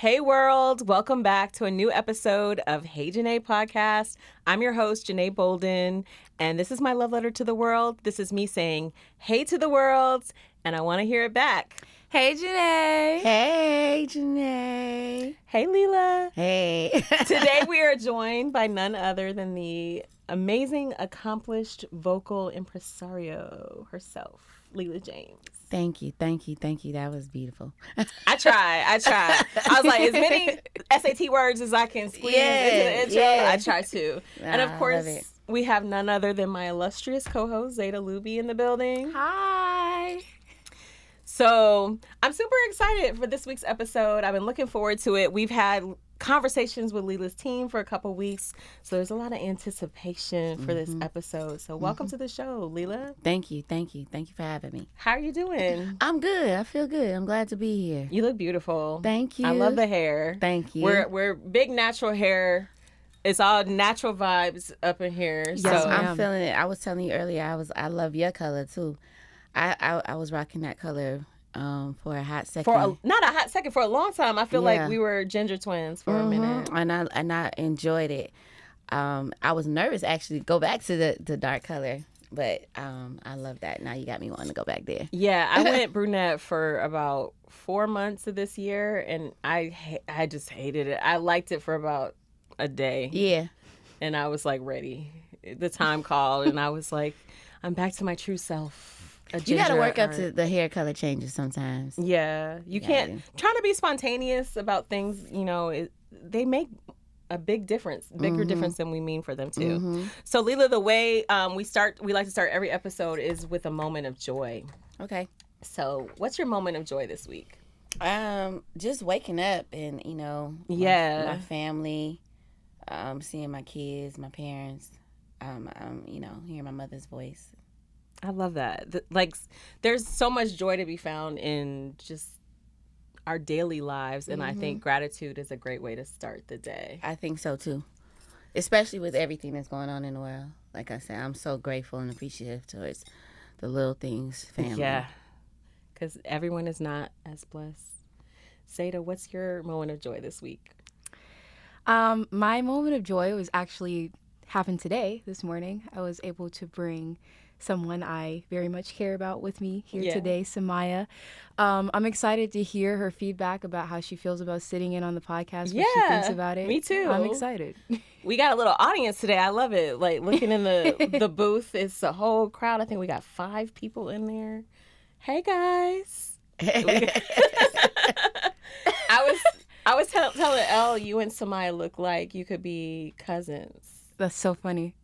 Hey world, welcome back to a new episode of Hey Janeé podcast. I'm your host, Janeé Bolden, and this is my love letter to the world. This is me saying, hey to the world, and I want to hear it back. Hey, Janeé. Hey, Janeé. Hey, Leela. Hey. Today we are joined by none other than the amazing, accomplished vocal impresario herself, Leela James. Thank you. That was beautiful. I try. I was like, as many SAT words as I can squeeze into the intro, I try to. And of course, we have none other than my illustrious co-host, Zada Luby, in the building. Hi. So I'm super excited for this week's episode. I've been looking forward to it. We've had conversations with Leela's team for a couple weeks, so there's a lot of anticipation for this episode. So welcome to the show, Leela. Thank you for having me. How are you doing? I'm good. I feel good. I'm glad to be here. You look beautiful. Thank you. I love the hair. Thank you. We're big natural hair. It's all natural vibes up in here. Yes, so I'm feeling it. I was telling you earlier, I love your color too. I was rocking that color for a hot second. Not a hot second, for a long time. I feel like we were ginger twins for a minute. And I enjoyed it. I was nervous actually to go back to the dark color, but I love that. Now you got me wanting to go back there. Yeah, I went brunette for about 4 months of this year, and I just hated it. I liked it for about a day. Yeah. And I was like ready. The time called, and I was like, I'm back to my true self. You got to work up to the hair color changes sometimes. Yeah. You can't. Trying to be spontaneous about things, they make a big difference, bigger difference than we mean for them to. So, Leela, the way we like to start every episode is with a moment of joy. Okay. So, what's your moment of joy this week? Just waking up and, my family, seeing my kids, my parents, hearing my mother's voice. I love that. There's so much joy to be found in just our daily lives, and I think gratitude is a great way to start the day. I think so too, especially with everything that's going on in the world. Like I said, I'm so grateful and appreciative towards the little things, family. Yeah, because everyone is not as blessed. Zada, what's your moment of joy this week? My moment of joy was actually happened this morning. I was able to bring someone I very much care about with me here today, Samaya. I'm excited to hear her feedback about how she feels about sitting in on the podcast, what she thinks about it. Me too. I'm excited. We got a little audience today. I love it. Like, looking in the booth, it's a whole crowd. I think we got 5 people in there. Hey, guys. I was telling Elle, you and Samaya look like you could be cousins. That's so funny.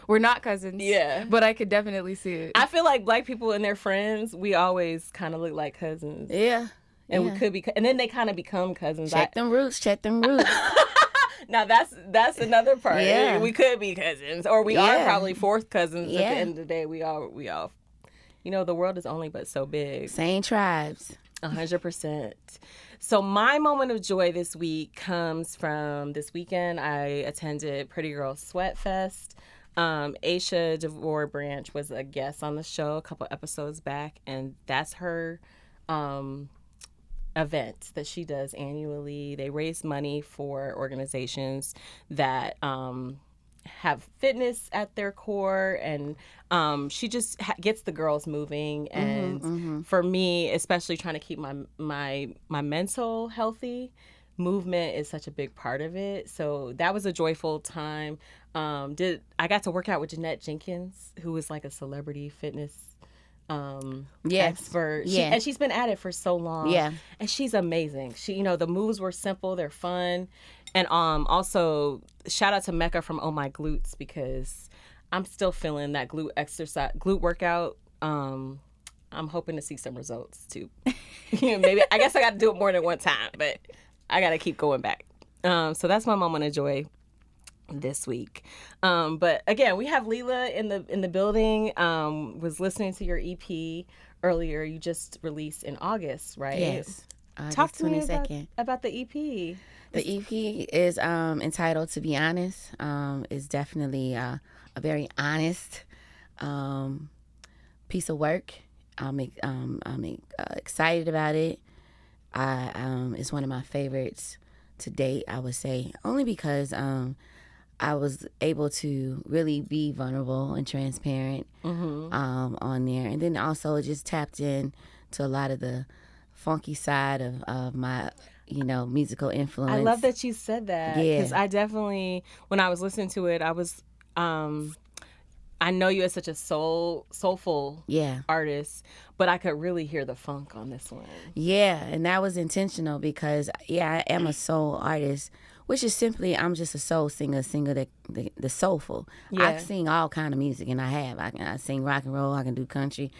We're not cousins. Yeah. But I could definitely see it. I feel like Black people and their friends, we always kind of look like cousins. Yeah. And we could be, and then they kind of become cousins. Check them roots. Now that's another part. Yeah. We could be cousins, or we are probably fourth cousins at the end of the day. We all, the world is only but so big. Same tribes. 100%. So my moment of joy this week comes from this weekend. I attended Pretty Girl Sweat Fest. Aisha DeVore Branch was a guest on the show a couple episodes back, and that's her event that she does annually. They raise money for organizations that have fitness at their core, and she just gets the girls moving. And for me, especially trying to keep my mental healthy, movement is such a big part of it. So that was a joyful time. I got to work out with Jeanette Jenkins, who is like a celebrity fitness expert. And she's been at it for so long. Yeah. And she's amazing. She, the moves were simple, they're fun. And also shout out to Mecca from Oh My Glutes, because I'm still feeling that glute workout. I'm hoping to see some results too. Maybe I guess I got to do it more than one time, but I got to keep going back. So that's my moment of joy this week. But again, we have Leela in the building. Was listening to your EP earlier. You just released in August, right? Yes. Talk to 22nd. me about the EP. The EP is entitled "To Be Honest." It's definitely a very honest piece of work. I'm excited about it. it's one of my favorites to date, I would say, only because I was able to really be vulnerable and transparent on there, and then also it just tapped in to a lot of the funky side of my musical influence. I love that you said that, because I definitely, when I was listening to it, I was I know you as such a soulful artist, but I could really hear the funk on this one. Yeah, and that was intentional because I am a soul artist, which is simply I'm just a soul singer the soulful. Yeah. I can sing all kind of music, and I sing rock and roll, I can do country.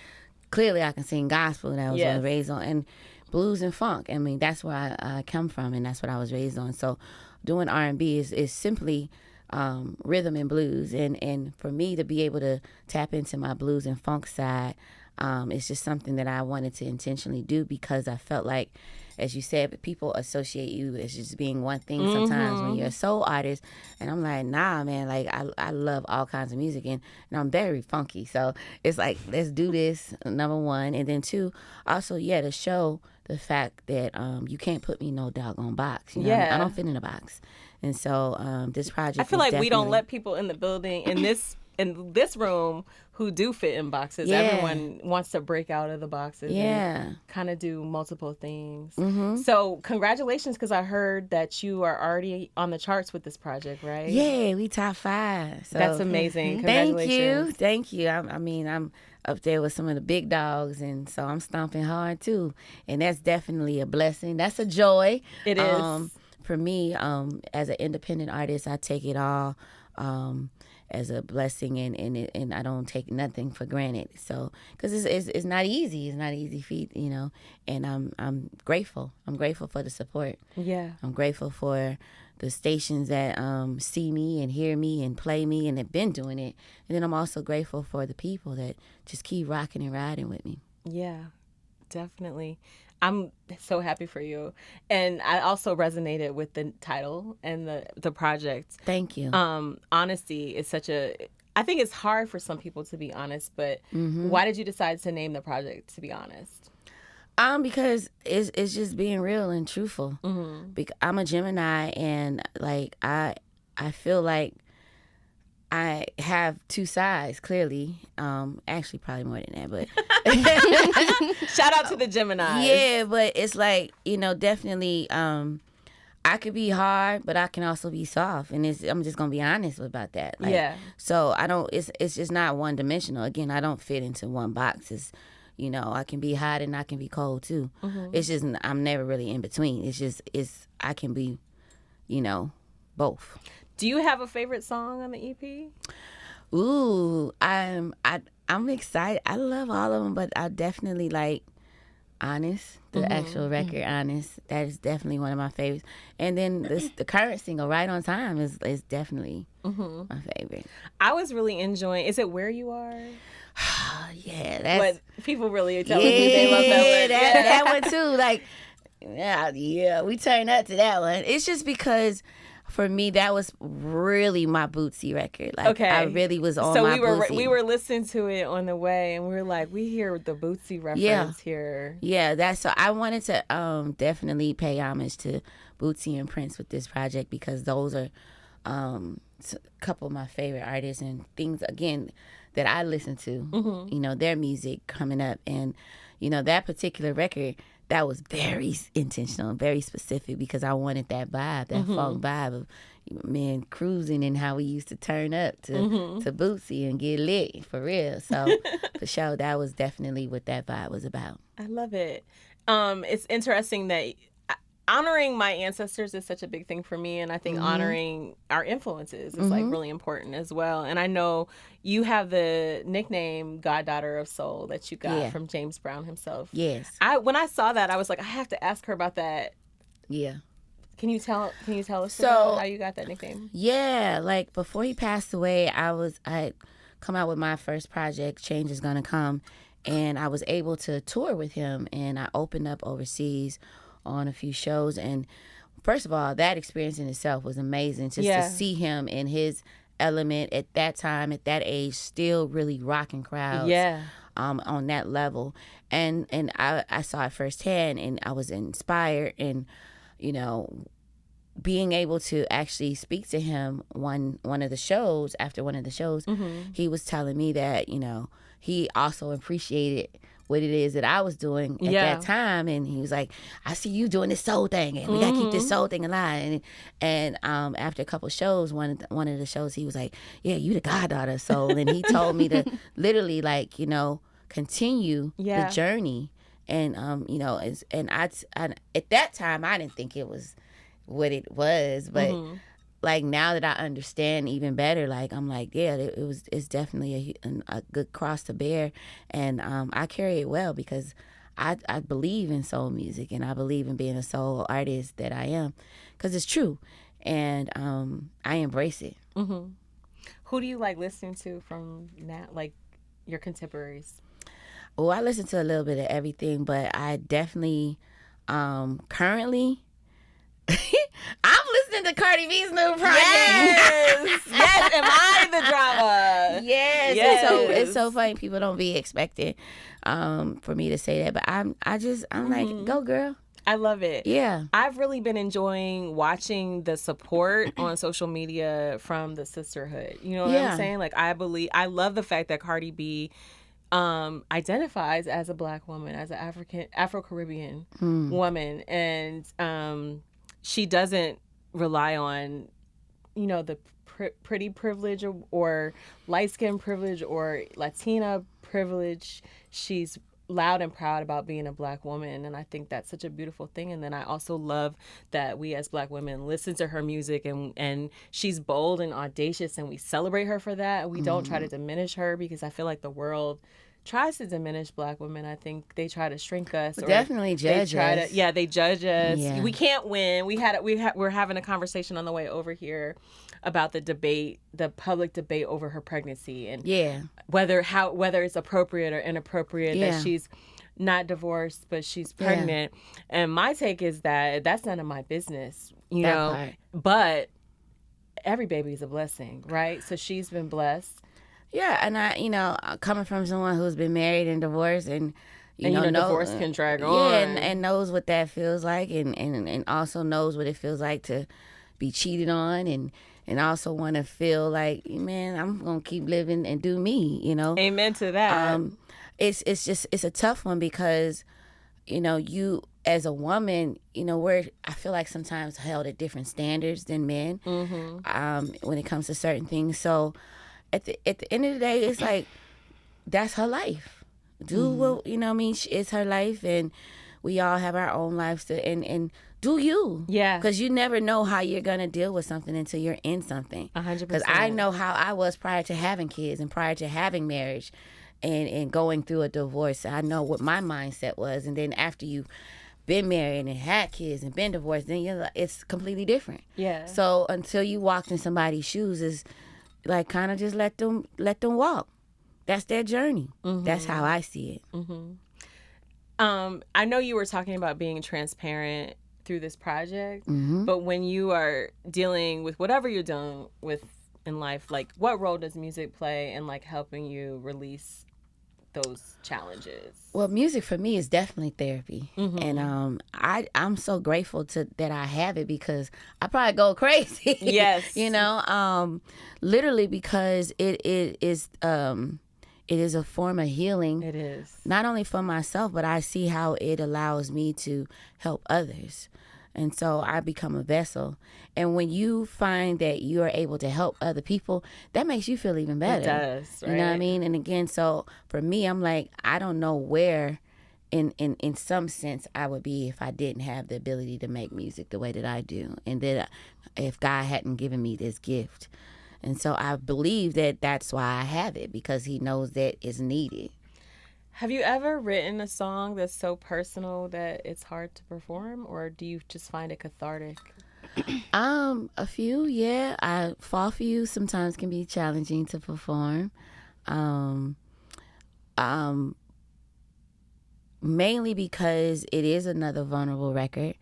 Clearly I can sing gospel that I was raised on, and blues and funk. I mean, that's where I come from, and that's what I was raised on. So doing R&B is simply rhythm and blues, and for me to be able to tap into my blues and funk side, it's just something that I wanted to intentionally do, because I felt like, as you said, people associate you as just being one thing sometimes when you're a soul artist, and I'm like, nah, man, like I love all kinds of music, and I'm very funky, so it's like, let's do this, number one, and then two, also to show the fact that you can't put me in no doggone box. I don't fit in a box. And so this project, I feel like we don't let people in the building in this room who do fit in boxes. Everyone wants to break out of the boxes and kind of do multiple things. So congratulations, because I heard that you are already on the charts with this project, right? Yeah, we top 5. So that's amazing. Congratulations. Thank you. I mean, I'm up there with some of the big dogs, and so I'm stomping hard too, and that's definitely a blessing. That's a joy. It is. For me, as an independent artist, I take it all as a blessing, and I don't take nothing for granted. So, because it's not easy. It's not an easy feat, and I'm grateful. I'm grateful for the support. Yeah. I'm grateful for the stations that see me and hear me and play me and have been doing it. And then I'm also grateful for the people that just keep rocking and riding with me. Yeah, definitely. I'm so happy for you. And I also resonated with the title and the project. Thank you. Honesty is I think it's hard for some people to be honest, but why did you decide to name the project To Be Honest? Because it's just being real and truthful. Because I'm a Gemini, and like I feel like I have two sides, clearly. Actually, probably more than that, but shout out to the Gemini. Yeah, but it's like, definitely. I could be hard, but I can also be soft, and I'm just gonna be honest about that. Like, so I don't. It's just not one dimensional. Again, I don't fit into one box. I can be hot and I can be cold too. It's just I'm never really in between. I can be, both. Do you have a favorite song on the EP? Ooh, I'm excited. I love all of them, but I definitely like Honest, the actual record, Honest. That is definitely one of my favorites. And then the current single, Right on Time, is definitely my favorite. I was really enjoying. Is it Where You Are? Yeah, that's what people really are telling me they love that one. That one too. Like, we turned up to that one. It's just because, for me, that was really my Bootsy record. Like, I really was on my Bootsy. So we were listening to it on the way, and we were like, we hear the Bootsy reference here. Yeah, so I wanted to definitely pay homage to Bootsy and Prince with this project, because those are a couple of my favorite artists and things, again, that I listen to, their music coming up. And, that particular record, that was very intentional and very specific, because I wanted that vibe, that funk vibe of men cruising, and how we used to turn up to Bootsy and get lit, for real. So for sure, that was definitely what that vibe was about. I love it. It's interesting that honoring my ancestors is such a big thing for me, and I think honoring our influences is like really important as well. And I know you have the nickname Goddaughter of Soul that you got from James Brown himself. Yes. When I saw that, I was like, I have to ask her about that. Yeah. Can you tell us about how you got that nickname? Yeah, like before he passed away, I had come out with my first project, Change Is Gonna Come, and I was able to tour with him, and I opened up overseas on a few shows. And first of all, that experience in itself was amazing, just to see him in his element at that time, at that age, still really rocking crowds. on that level. And I saw it firsthand, and I was inspired. And, you know, being able to actually speak to him one of the shows, after one of the shows, he was telling me that, you know, he also appreciated what it is that I was doing at that time. And he was like, I see you doing this soul thing, and we got to keep this soul thing alive. And after a couple of shows, one of the shows, he was like, yeah, you the goddaughter of soul. And he told me to literally, like, you know, continue the journey. And, you know, I at that time, I didn't think it was what it was, but like now that I understand even better, like I'm like, yeah, it's definitely a good cross to bear. And I carry it well because I believe in soul music, and I believe in being a soul artist that I am, because it's true. And I embrace it. Who do you like listening to from now, like your contemporaries? Oh, I listen to a little bit of everything, but I definitely currently I'm listening to Cardi B's new project. Yes, am I the drama? Yes. It's so funny. People don't be expecting for me to say that, but I'm like, go girl. I love it. Yeah. I've really been enjoying watching the support on social media from the sisterhood. You know what I'm saying? Like, I love the fact that Cardi B identifies as a Black woman, as an Afro-Caribbean woman, and she doesn't rely on, you know, the pretty privilege or light skin privilege or Latina privilege. She's loud and proud about being a Black woman, and I think that's such a beautiful thing. And then I also love that we as Black women listen to her music, and she's bold and audacious, and we celebrate her for that. We don't try to diminish her, because I feel like the world tries to diminish Black women. I think they try to shrink us. Or definitely judge us. They judge us. Yeah. We can't win. We're having a conversation on the way over here about the public debate over her pregnancy, and whether it's appropriate or inappropriate that she's not divorced but she's pregnant. And my take is that that's none of my business, you know. Part. But every baby is a blessing, right? So she's been blessed. Yeah, and I, you know, coming from someone who's been married and divorced, and you know, divorce can drag on. Yeah, and knows what that feels like, and also knows what it feels like to be cheated on, and also want to feel like, man, I'm gonna keep living and do me, you know. Amen to that. It's a tough one, because, you know, you as a woman, you know, I feel like sometimes held at different standards than men when it comes to certain things. So at the end of the day, it's like, that's her life. Do what, you know what I mean? It's her life, and we all have our own lives and do you. Yeah. Because you never know how you're going to deal with something until you're in something. 100%. Because I know how I was prior to having kids and prior to having marriage and going through a divorce. I know what my mindset was. And then after you've been married and had kids and been divorced, then it's completely different. Yeah. So until you walked in somebody's shoes, is like, kind of just let them walk. That's their journey. That's how I see it. I know you were talking about being transparent through this project, but when you are dealing with whatever you're dealing with in life, like, what role does music play in, like, helping you release those challenges? Well, music for me is definitely therapy, and I'm so grateful that I have it, because I probably go crazy. Yes, you know, literally, because it is a form of healing. It is, not only for myself, but I see how it allows me to help others. And so I become a vessel. And when you find that you are able to help other people, that makes you feel even better. It does, right? You know what I mean? And again, so for me, I'm like, I don't know where in some sense I would be if I didn't have the ability to make music the way that I do. And that if God hadn't given me this gift. And so I believe that that's why I have it, because he knows that it's needed. Have you ever written a song that's so personal that it's hard to perform, or do you just find it cathartic? A few, yeah. Fall for You sometimes can be challenging to perform. Mainly because it is another vulnerable record,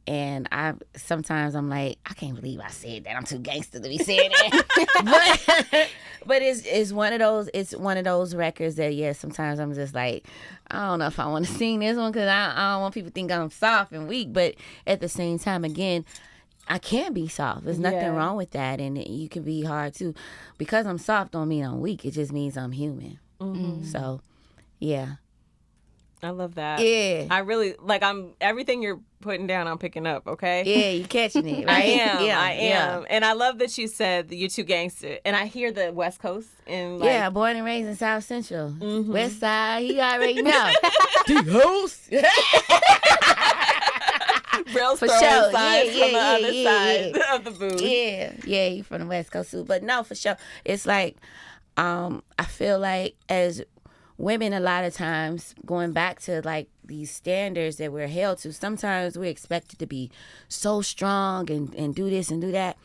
And sometimes I'm like, I can't believe I said that. I'm too gangster to be saying that. but it's one of those records that sometimes I'm just like, I don't know if I want to sing this one because I don't want people to think I'm soft and weak. But at the same time, again, I can be soft. There's nothing wrong with that, and you can be hard too. Because I'm soft don't mean I'm weak. It just means I'm human. Mm-hmm. So, yeah. I love that. Yeah. I really everything you're putting down, I'm picking up, okay? Yeah, you catching it, right? I am. And I love that you said that you're too gangster. And I hear the West Coast and born and raised in South Central. Mm-hmm. West Side, he already know. D-House. Real for sure. Signs from the other side of the booth. Yeah, he from the West Coast too. But no, for sure. It's like, I feel like as women, a lot of times, going back to like these standards that we're held to, sometimes we're expected to be so strong and do this and do that.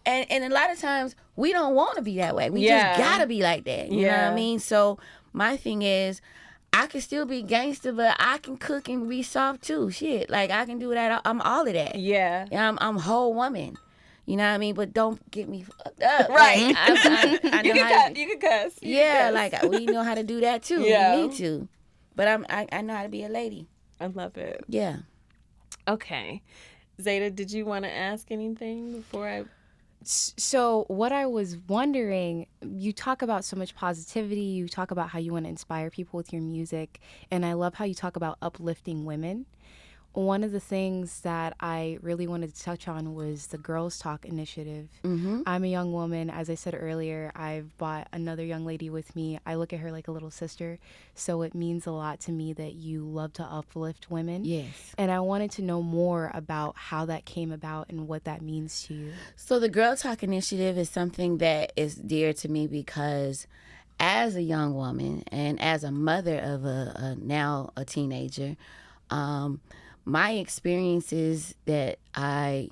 And a lot of times we don't want to be that way. We just gotta be like that. You know what I mean? So my thing is, I can still be gangster, but I can cook and be soft too. Shit, like I can do that. I'm all of that. Yeah. I'm whole woman. You know what I mean? But don't get me fucked up. Right. I know you can cuss. Yeah, like we know how to do that too. Yeah. We need to. But I know how to be a lady. I love it. Yeah. Okay. Zada, did you want to ask anything before I... So what I was wondering, you talk about so much positivity, you talk about how you want to inspire people with your music, and I love how you talk about uplifting women. One of the things that I really wanted to touch on was the Girls Talk initiative. Mm-hmm. I'm a young woman. As I said earlier, I've brought another young lady with me. I look at her like a little sister. So it means a lot to me that you love to uplift women. Yes. And I wanted to know more about how that came about and what that means to you. So the Girl Talk initiative is something that is dear to me because as a young woman and as a mother of now a teenager, my experiences that that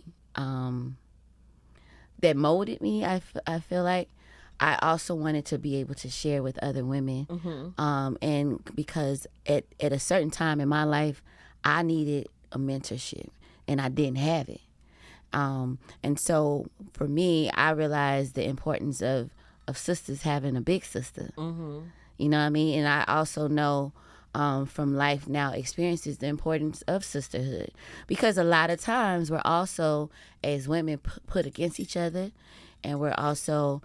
molded me, I feel like I also wanted to be able to share with other women. Mm-hmm. And because at a certain time in my life, I needed a mentorship and I didn't have it. And so for me, I realized the importance of sisters having a big sister. Mm-hmm. You know what I mean? And I also know from life now experiences the importance of sisterhood, because a lot of times we're also as women put against each other, and we're also,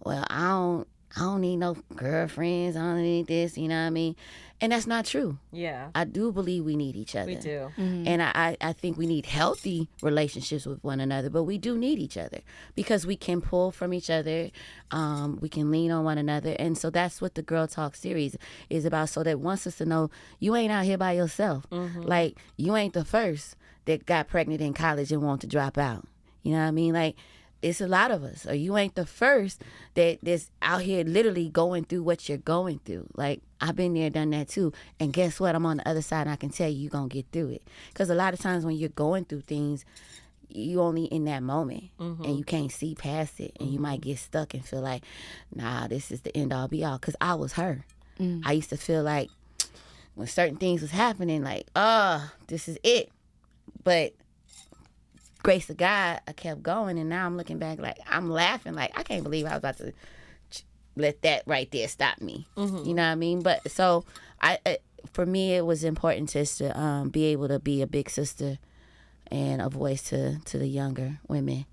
well, I don't need no girlfriends, I don't need this, you know what I mean? And that's not true. Yeah. I do believe we need each other. We do. Mm-hmm. And I think we need healthy relationships with one another, but we do need each other because we can pull from each other. We can lean on one another. And so that's what the Girl Talk series is about, so that one sister know you ain't out here by yourself. Mm-hmm. Like, you ain't the first that got pregnant in college and want to drop out. You know what I mean? Like, it's a lot of us. Or you ain't the first that's out here literally going through what you're going through. Like, I've been there, done that too. And guess what? I'm on the other side and I can tell you're going to get through it. Because a lot of times when you're going through things, you only in that moment. Mm-hmm. And you can't see past it. And you might get stuck and feel like, nah, this is the end all be all. Because I was her. Mm. I used to feel like when certain things was happening, like, this is it. But grace of God, I kept going, and now I'm looking back like I'm laughing, like I can't believe I was about to let that right there stop me. Mm-hmm. You know what I mean? But so for me, it was important just to be able to be a big sister and a voice to the younger women,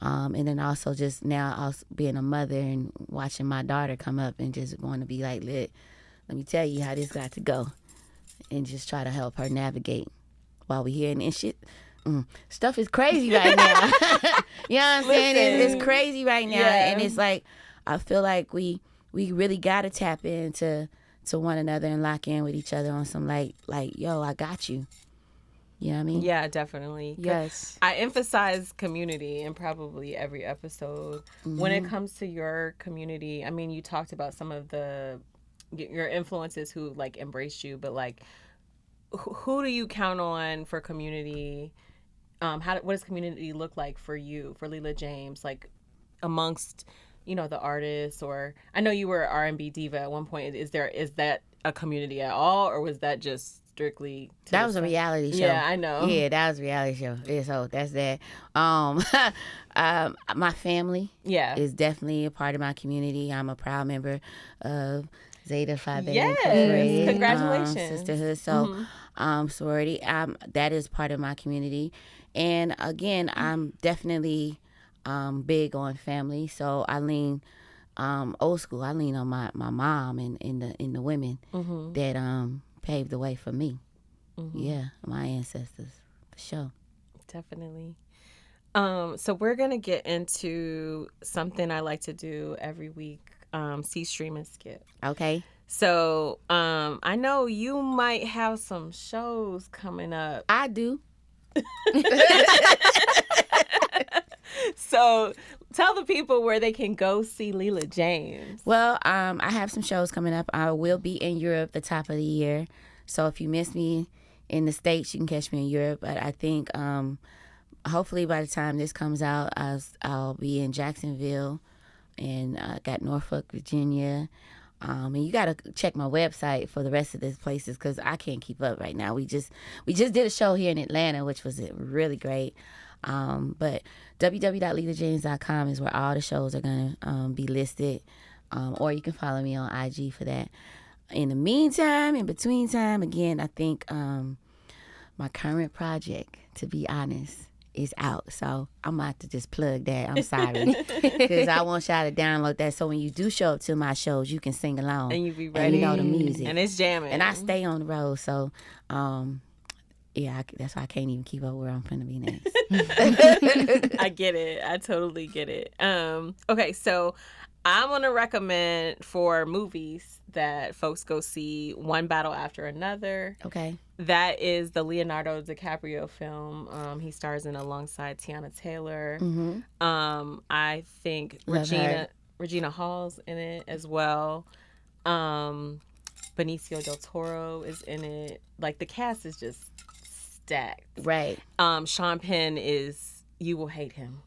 and then also just now also being a mother and watching my daughter come up and just want to be like, let me tell you how this got to go, and just try to help her navigate while we're here and shit. Stuff is crazy right now. You know what I'm saying? It's crazy right now. Yeah. And it's like, I feel like we really got to tap into one another and lock in with each other on some like, yo, I got you. You know what I mean? Yeah, definitely. Yes. I emphasize community in probably every episode. Mm-hmm. When it comes to your community, I mean, you talked about some of your influences who like embraced you, but like, who do you count on for community? What does community look like for you, for Leela James, like amongst, the artists? Or I know you were R&B diva at one point. Is that a community at all, or was that just strictly to That was a reality show. Yeah, I know. Yeah, that was a reality show. Yeah, so that's that. My family is definitely a part of my community. I'm a proud member of Zeta Phi Beta Incorporated. Congratulations. Sisterhood. So sorority. That is part of my community. And again, I'm definitely big on family. So I lean old school. I lean on my mom and in the women that paved the way for me. Yeah, my ancestors, for sure. Definitely. So we're gonna get into something I like to do every week. See, stream, and skip. Okay. So I know you might have some shows coming up. I do. So tell the people where they can go see Leela James. Well, I have some shows coming up. I will be in Europe the top of the year. So if you miss me in the States, you can catch me in Europe. But I think hopefully by the time this comes out, I'll be in Jacksonville, and I got Norfolk, Virginia. And you got to check my website for the rest of these places because I can't keep up right now. We just did a show here in Atlanta, which was really great. But www.leelajames.com is where all the shows are going to be listed. Or you can follow me on IG for that. In the meantime, in between time, again, I think my current project, to be honest, is out. So I'm about to just plug that. I'm sorry. Because I want y'all to download that so when you do show up to my shows, you can sing along. And you be ready. And you know the music. And it's jamming. And I stay on the road. So, that's why I can't even keep up where I'm going to be next. I get it. I totally get it. Okay, so I'm going to recommend for movies that folks go see One Battle After Another. Okay. That is the Leonardo DiCaprio film. He stars in alongside Tiana Taylor. I think Regina Hall's in it as well. Benicio del Toro is in it. Like, the cast is just stacked. Right. Sean Penn is, you will hate him.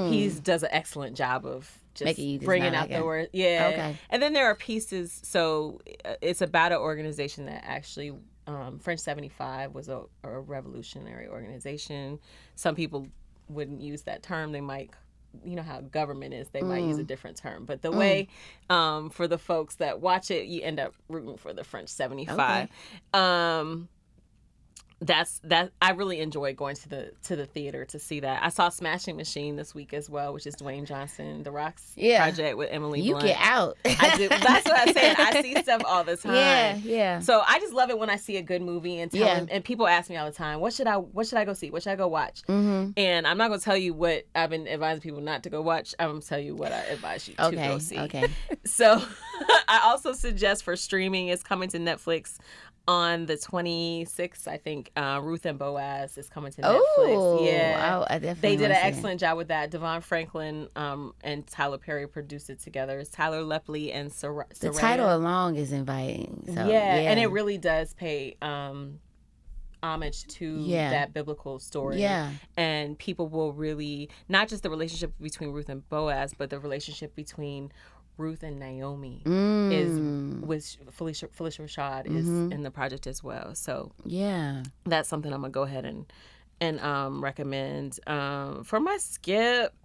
He does an excellent job of just bringing out the word. Yeah. Okay. And then there are pieces. So it's about an organization that actually, French 75 was a revolutionary organization. Some people wouldn't use that term. They might, you know how government is, they might use a different term. But the way, for the folks that watch it, you end up rooting for the French 75. Okay. That I really enjoyed going to the theater to see that. I saw Smashing Machine this week as well, which is Dwayne Johnson, The Rock's project with Emily Blunt. You get out. I do. That's what I'm saying. I see stuff all the time. Yeah. So I just love it when I see a good movie and and people ask me all the time, what should I go see? What should I go watch? And I'm not going to tell you what I've been advising people not to go watch. I'm going to tell you what I advise you to go see. Okay. So I also suggest for streaming, it's coming to Netflix on the 26th, I think. Ruth and Boaz is coming to Netflix. I definitely they did an excellent job with that. Devon Franklin and Tyler Perry produced it together. It's Tyler Lepley and Soraya. The title alone is inviting. So, and it really does pay homage to that biblical story. Yeah. And people will really, not just the relationship between Ruth and Boaz, but the relationship between Ruth and Naomi is with Felicia Rashad is in the project as well. So that's something I'm gonna go ahead and recommend. For my skip,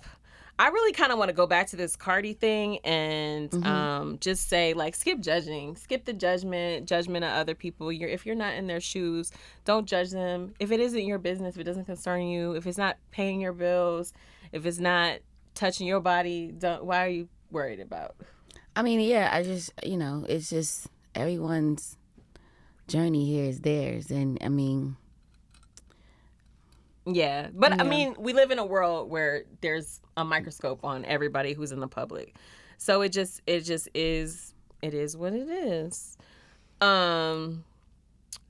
I really kind of want to go back to this Cardi thing and just say, like, skip the judgment of other people. If you're not in their shoes, don't judge them. If it isn't your business, if it doesn't concern you, if it's not paying your bills, if it's not touching your body, why are you worried about? I mean, I just, it's just everyone's journey here is theirs. And I mean, I mean, we live in a world where there's a microscope on everybody who's in the public. So it just is, it is what it is.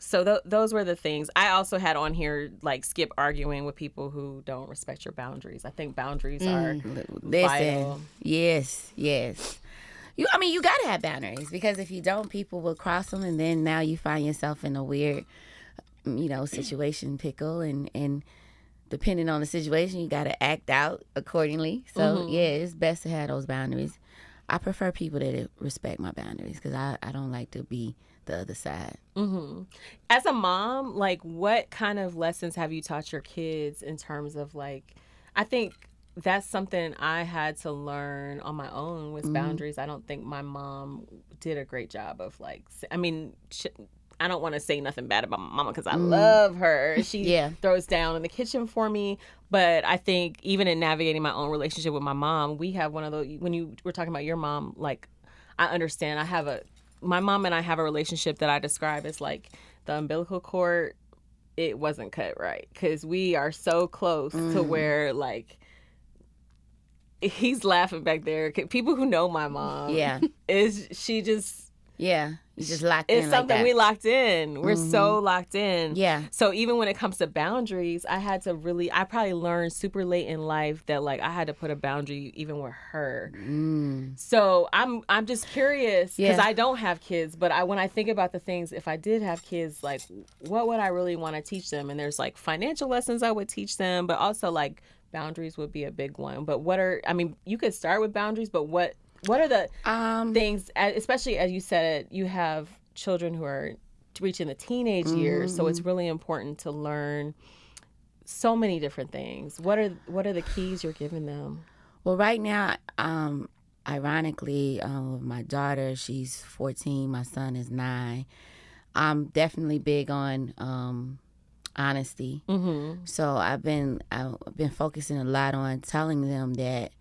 So those were the things. I also had on here, like, skip arguing with people who don't respect your boundaries. I think boundaries are vital. Yes. You got to have boundaries, because if you don't, people will cross them, and then now you find yourself in a weird, situation, pickle, and depending on the situation, you got to act out accordingly. So, it's best to have those boundaries. I prefer people that respect my boundaries because I don't like to be the other side. Mm-hmm. As a mom, like, what kind of lessons have you taught your kids in terms of, like, I think that's something I had to learn on my own was boundaries. I don't think my mom did a great job of, like, I mean, I don't want to say nothing bad about my mama because I love her. She throws down in the kitchen for me. But I think even in navigating my own relationship with my mom, we have one of those, when you were talking about your mom, like, I understand. My mom and I have a relationship that I describe as like the umbilical cord. It wasn't cut right because we are so close to where, like, he's laughing back there. People who know my mom, she just. Yeah, you just locked in. It's something like that. We locked in. We're so locked in. Yeah. So even when it comes to boundaries, I probably learned super late in life that, like, I had to put a boundary even with her. So I'm just curious because I don't have kids, but when I think about the things, if I did have kids, like, what would I really want to teach them? And there's, like, financial lessons I would teach them, but also, like, boundaries would be a big one. But you could start with boundaries, but what are the things, especially as you said, you have children who are reaching the teenage years, so it's really important to learn so many different things. What are the keys you're giving them? Well, right now, ironically, my daughter, she's 14, my son is 9. I'm definitely big on honesty. So I've been focusing a lot on telling them that,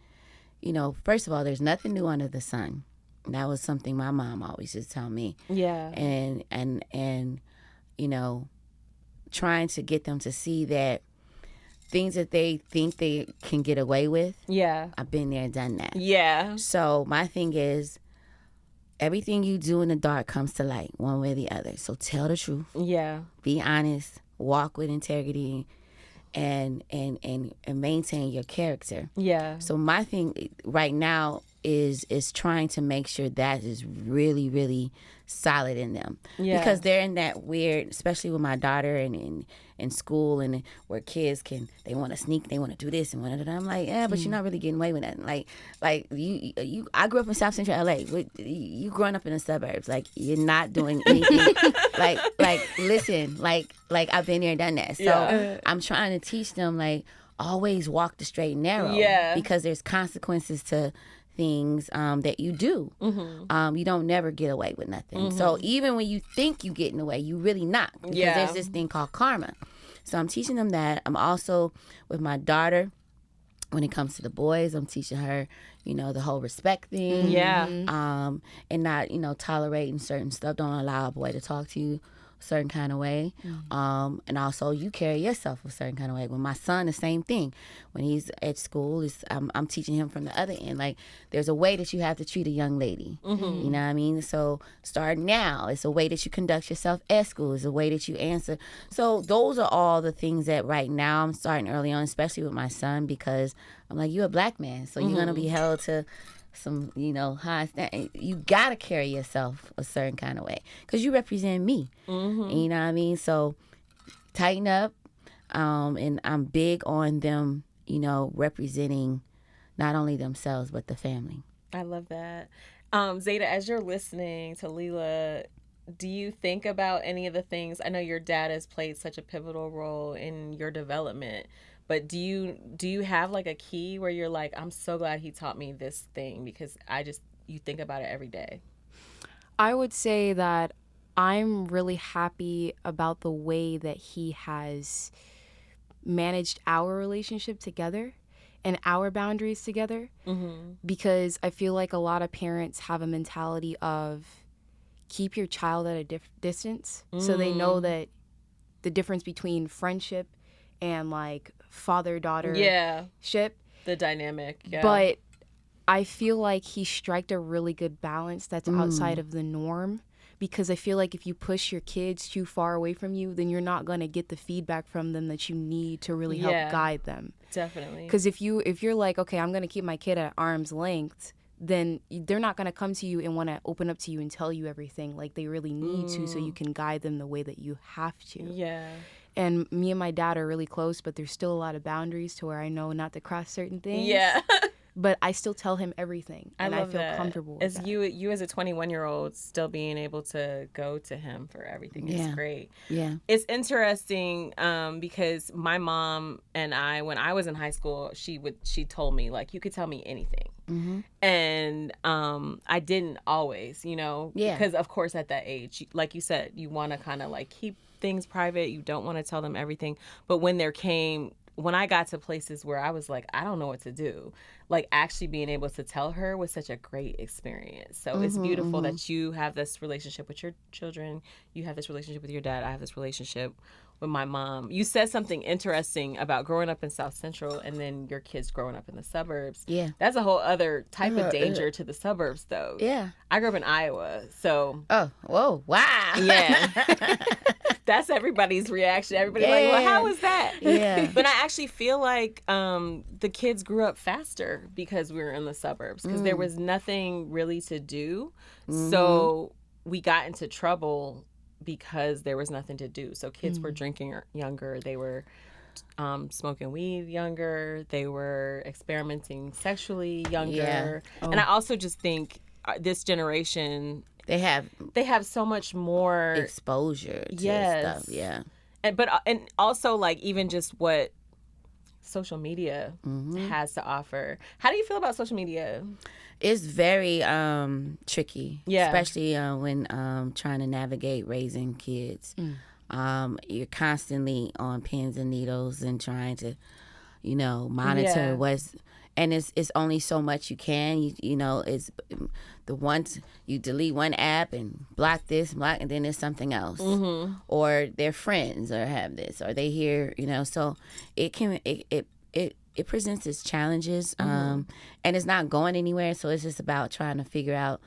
you know, first of all, there's nothing new under the sun. That was something my mom always used to tell me. Yeah. And you know, trying to get them to see that things that they think they can get away with. Yeah. I've been there and done that. Yeah. So my thing is, everything you do in the dark comes to light one way or the other. So tell the truth. Yeah. Be honest. Walk with integrity. And maintain your character. Yeah. So my thing right now is trying to make sure that is really, really solid in them. Yeah. Because they're in that weird, especially with my daughter and in school, and where kids they want to sneak, they want to do this and whatever. I'm like, yeah, but you're not really getting away with that. Like you I grew up in South Central LA. You growing up in the suburbs, like, you're not doing anything. like listen, like I've been there and done that. So I'm trying to teach them, like, always walk the straight and narrow. Yeah. Because there's consequences to things that you do. You don't never get away with nothing. So even when you think you getting away, you really not. Because there's this thing called karma. So I'm teaching them that. I'm also, with my daughter, when it comes to the boys, I'm teaching her, you know, the whole respect thing. Yeah. And not, you know, tolerating certain stuff. Don't allow a boy to talk to you a certain kind of way. And also, you carry yourself a certain kind of way. With my son, the same thing. When he's at school, I'm teaching him from the other end. Like, there's a way that you have to treat a young lady. You know what I mean? So start now. It's a way that you conduct yourself at school. It's a way that you answer. So those are all the things that right now I'm starting early on, especially with my son, because I'm like, you're a black man, so you're going to be held to some, you know, high standard. You gotta carry yourself a certain kind of way because you represent me. You know what I mean? So tighten up, and I'm big on them, you know, representing not only themselves but the family. I love that. Zada, as you're listening to Leela, do you think about any of the things? I know your dad has played such a pivotal role in your development. But do you have, like, a key where you're like, I'm so glad he taught me this thing because you think about it every day? I would say that I'm really happy about the way that he has managed our relationship together and our boundaries together. Because I feel like a lot of parents have a mentality of keep your child at a distance so they know that the difference between friendship and, like, father-daughter ship. The dynamic, But I feel like he struck a really good balance that's outside of the norm, because I feel like if you push your kids too far away from you, then you're not going to get the feedback from them that you need to really help guide them. Definitely. Because if you're like, okay, I'm going to keep my kid at arm's length, then they're not going to come to you and want to open up to you and tell you everything like they really need to, so you can guide them the way that you have to. Yeah. And me and my dad are really close, but there's still a lot of boundaries to where I know not to cross certain things. Yeah. but I still tell him everything, and I feel that. comfortable with As that. you as a 21-year-old still being able to go to him for everything is great. Yeah. It's interesting because my mom and I, when I was in high school, she told me, like, you could tell me anything. Mm-hmm. And I didn't always, because of course at that age, like you said, you want to kind of like keep things private. You don't want to tell them everything. But when I got to places where I was like, I don't know what to do, like actually being able to tell her was such a great experience. So it's beautiful that you have this relationship with your children. You have this relationship with your dad. I have this relationship with my mom. You said something interesting about growing up in South Central and then your kids growing up in the suburbs. Yeah. That's a whole other type of danger to the suburbs, though. Yeah. I grew up in Iowa, so. Oh, whoa, wow. Yeah. That's everybody's reaction. Everybody's like, well, how was that? Yeah. But I actually feel like the kids grew up faster because we were in the suburbs, because there was nothing really to do. So we got into trouble because there was nothing to do. So kids were drinking younger. They were smoking weed younger. They were experimenting sexually younger. Yeah. Oh. And I also just think this generation, they have so much more exposure to stuff. Yeah. And also like even just what social media has to offer. How do you feel about social media? It's very tricky, yeah, especially when trying to navigate raising kids. You're constantly on pins and needles and trying to, monitor what's, and it's only so much you can. It's the ones you delete one app and block this, and then there's something else, or their friends or have this, or they hear, so it can it presents its challenges, and it's not going anywhere. So it's just about trying to figure out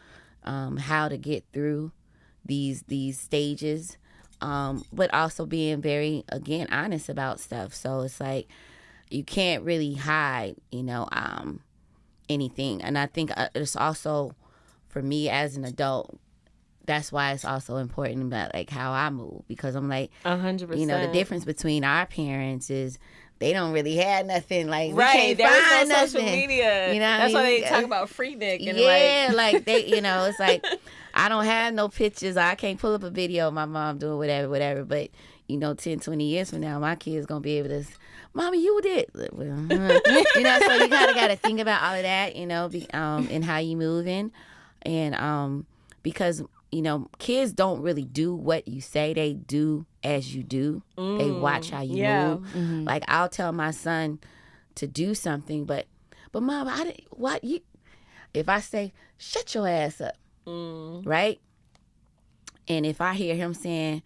how to get through these stages, but also being very, again, honest about stuff. So it's like you can't really hide, anything. And I think it's also, for me as an adult, that's why it's also important about like how I move, because I'm like 100%. The difference between our parents is they don't really have nothing, like right. There is no nothing. social media. That's why they talk about free Nick and like they, it's like I don't have no pictures. I can't pull up a video of my mom doing whatever. But 10, 20 years from now, my kid's gonna be able to, Mommy, you did. Well, so you kind of got to think about all of that, and how you moving, and because kids don't really do what you say. They do as you do. They watch how you move. Like I'll tell my son to do something, but Mom, I didn't. What you? If I say shut your ass up, right? And if I hear him saying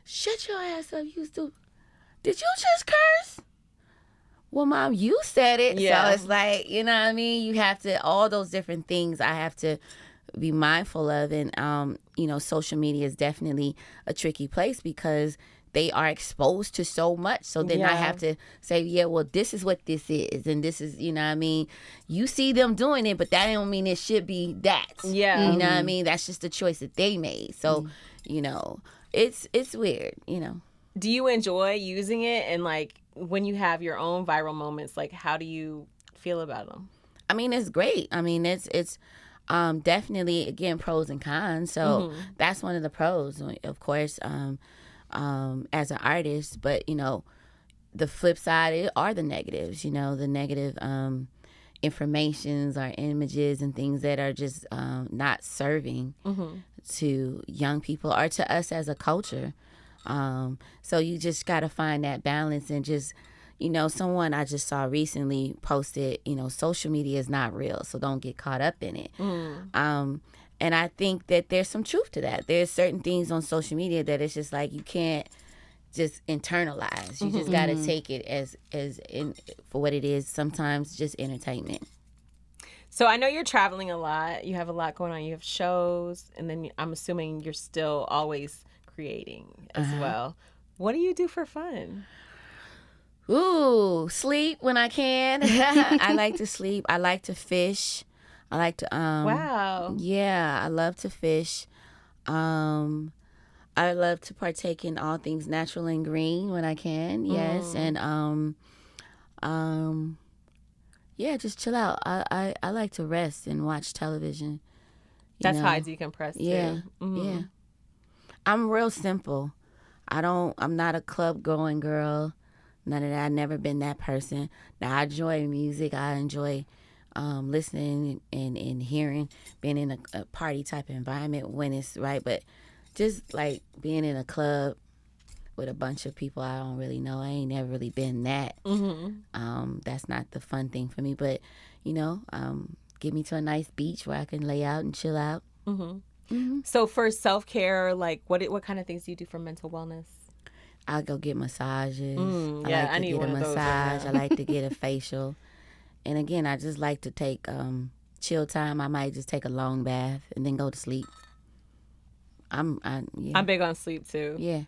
shut your ass up, you stupid. Did you just curse? Well, Mom, you said it. Yeah. So it's like, what I mean? You have to, all those different things I have to be mindful of. And, social media is definitely a tricky place because they are exposed to so much. So then I have to say, yeah, well, this is what this is. And this is, you see them doing it, but that don't mean it should be that. Yeah. You know what I mean? That's just the choice that they made. So, it's weird, Do you enjoy using it? And like when you have your own viral moments, like how do you feel about them? I mean, it's great. I mean, it's definitely, again, pros and cons. So that's one of the pros, of course, as an artist. But, the flip side are the negatives, the negative informations or images and things that are just not serving to young people or to us as a culture. So you just got to find that balance and just, someone I just saw recently posted, social media is not real, so don't get caught up in it. And I think that there's some truth to that. There's certain things on social media that it's just like you can't just internalize. You just got to take it as for what it is, sometimes just entertainment. So I know you're traveling a lot. You have a lot going on. You have shows, and then I'm assuming you're still always creating as well. What do you do for fun? Ooh, sleep when I can. I like to sleep. I like to fish. I like to wow. Yeah, I love to fish. I love to partake in all things natural and green when I can. Yes, and Yeah, just chill out. I like to rest and watch television. That's how I decompress too. Yeah, yeah. I'm real simple. I'm not a club going girl. None of that. I've never been that person. Now I enjoy music. I enjoy listening and hearing, being in a party type of environment when it's right. But just like being in a club with a bunch of people I don't really know, I ain't never really been that. That's not the fun thing for me. But get me to a nice beach where I can lay out and chill out. So for self-care, like what kind of things do you do for mental wellness? I'll go get massages. I need one of those right now. I like to get a facial. And again, I just like to take chill time. I might just take a long bath and then go to sleep. I'm big on sleep too. Yeah.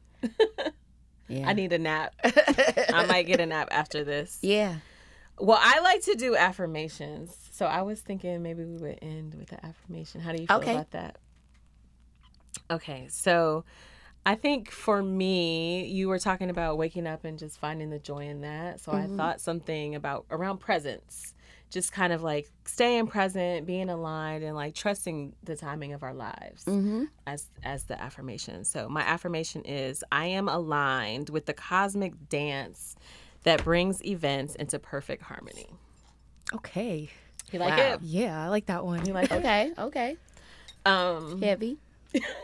Yeah. I need a nap. I might get a nap after this. Yeah. Well, I like to do affirmations. So I was thinking maybe we would end with the affirmation. How do you feel about that? Okay, so I think for me, you were talking about waking up and just finding the joy in that. So I thought something about around presence, just kind of like staying present, being aligned, and like trusting the timing of our lives as the affirmation. So my affirmation is, I am aligned with the cosmic dance that brings events into perfect harmony. Okay. You like it? Yeah, I like that one. You like it? Okay. Heavy.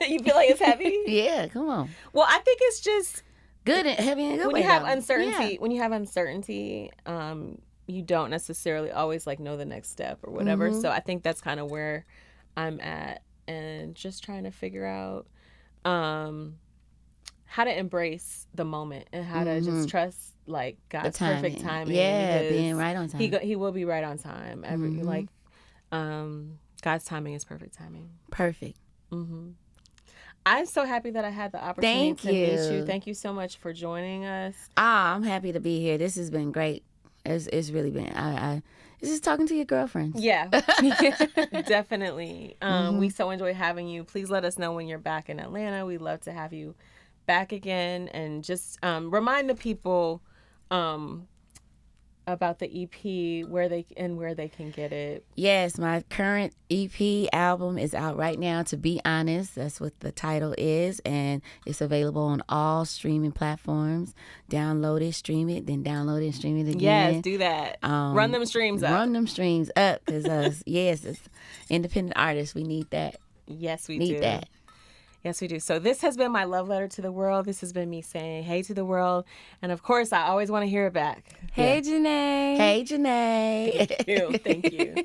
You feel like it's heavy? Yeah, come on. Well, I think it's just good and heavy and good. When you have uncertainty, you don't necessarily always like know the next step or whatever. So I think that's kind of where I'm at, and just trying to figure out how to embrace the moment and how to just trust like God's perfect timing. Yeah, being right on time. He will be right on time. God's timing is perfect timing. Perfect. I'm so happy that I had the opportunity to meet you. Thank you so much for joining us. I'm happy to be here. This has been great. It's really been. This is talking to your girlfriends. Yeah, definitely. We so enjoy having you. Please let us know when you're back in Atlanta. We'd love to have you back again, and just remind the people about the EP, where they can get it. Yes, my current EP album is out right now. To Be Honest, that's what the title is, and it's available on all streaming platforms. Download it, stream it, then download it and stream it again. Yes, do that. Run them streams up. Because yes, it's independent artists. We need that. Yes, we need that. Yes, we do. So this has been my love letter to the world. This has been me saying hey to the world. And of course, I always want to hear it back. Hey, Janeé. Hey, Janeé. Thank you. Thank you.